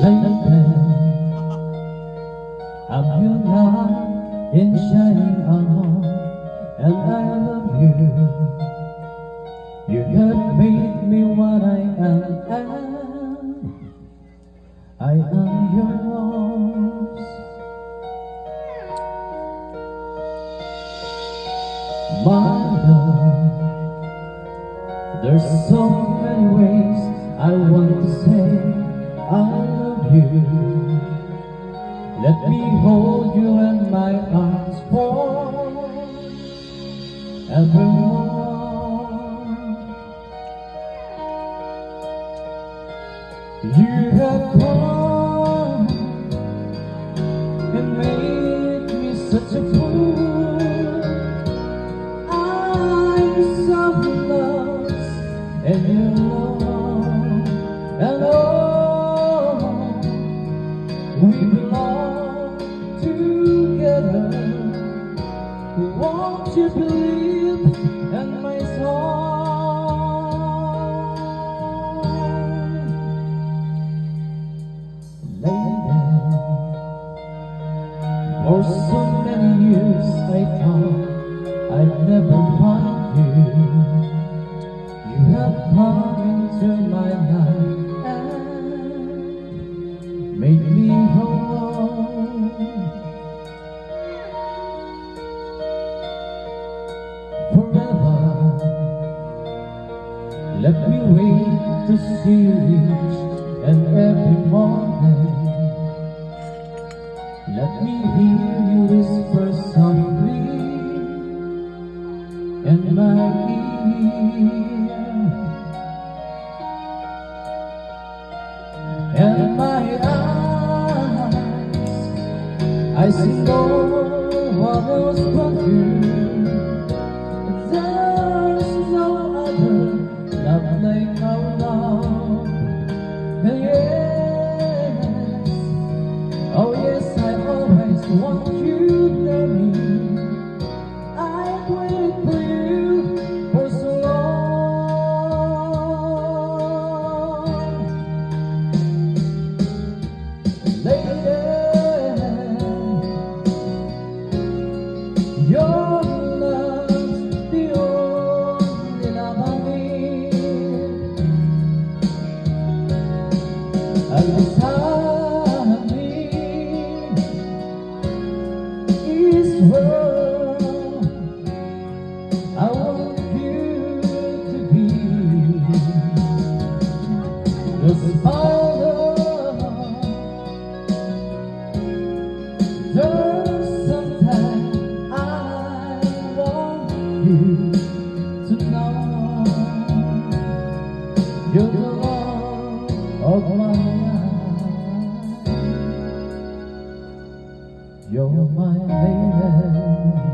Lady, I'm your knight in shining armor, and I love you. You have made me what I am. I am yours. My love, there's so many ways I want to say I love you. Let me hold you in my arms forevermore. You have come and made me such a fool. I'm so lost in your love, and oh, we belong together. Won't you believe in my song? Lady, for so many years I thought I'd never find you. You have come into my life and made me whole. Forever, let me wait to see you each and every morning. Let me hear you whisper softly in my ear, and my eyes, I see no one else but you. There's no other love like our love. And yes, oh yes, I always want you near me. I've waited for you for so long. Lady, your love's the only love I need. And beside me is where I want you to be. 'Cause my love, there's something I want you to know. You're the love of my life. You're my lady.